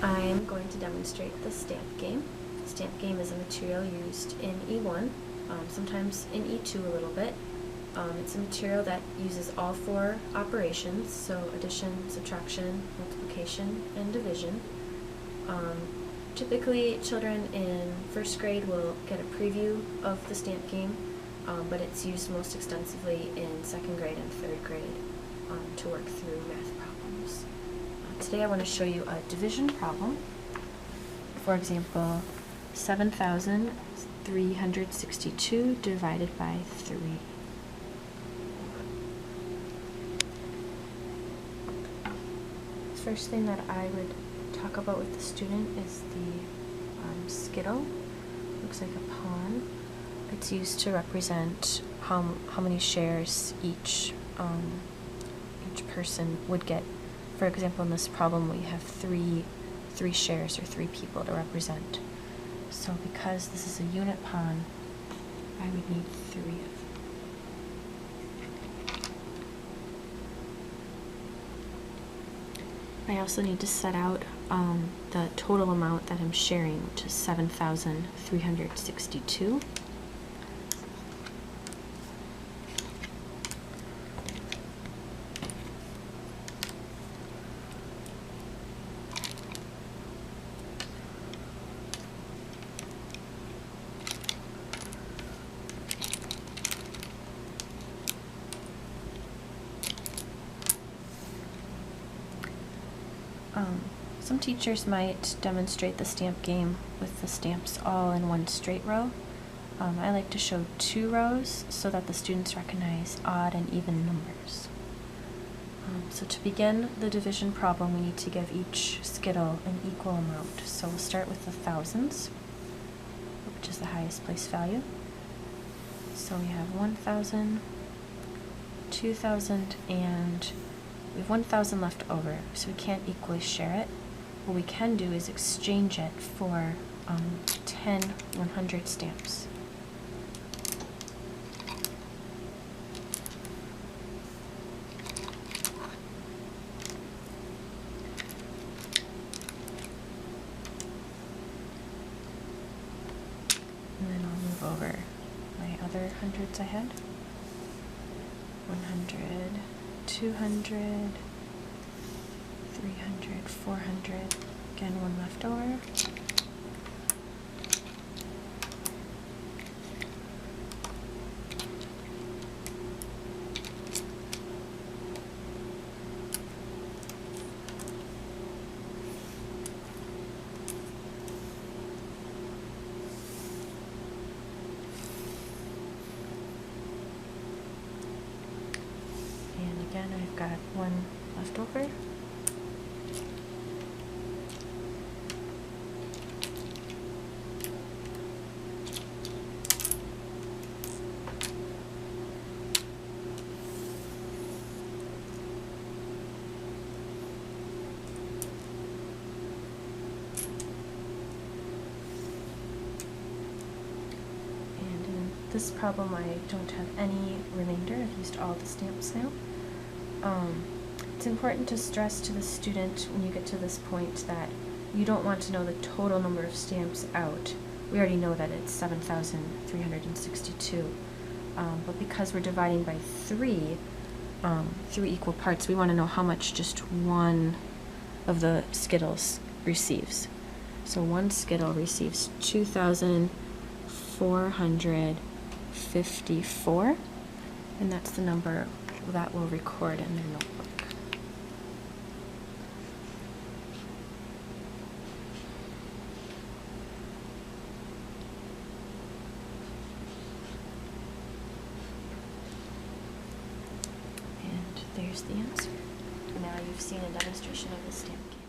I'm going to demonstrate the stamp game. The stamp game is a material used in E1, sometimes in E2 a little bit. It's a material that uses all four operations, so addition, subtraction, multiplication, and division. Typically, children in first grade will get a preview of the stamp game, but it's used most extensively in second grade and third grade to work through math problems. Today I want to show you a division problem. For example, 7,362 divided by 3. The first thing that I would talk about with the student is the skittle. Looks like a pawn. It's used to represent how many shares each person would get. For example, in this problem we have three shares, or 3 people to represent. So because this is a unit pawn, I would need 3 of them. I also need to set out the total amount that I'm sharing, which is 7,362. Some teachers might demonstrate the stamp game with the stamps all in one straight row. I like to show 2 rows so that the students recognize odd and even numbers. So to begin the division problem, we need to give each skittle an equal amount. So we'll start with the thousands, which is the highest place value. So we have 1,000, 2,000, and we have 1,000 left over, so we can't equally share it. What we can do is exchange it for 10 100 stamps. And then I'll move over my other hundreds I had. 100, 200, 300, 400, again 1 left over. And again I've got 1 left over. This problem I don't have any remainder. I've used all the stamps now. It's important to stress to the student when you get to this point that you don't want to know the total number of stamps out. We already know that it's 7,362, but because we're dividing by 3 equal parts, we want to know how much just one of the skittles receives. So 1 skittle receives 2,454, and that's the number that we'll record in their notebook. And there's the answer. Now you've seen a demonstration of the stamp game.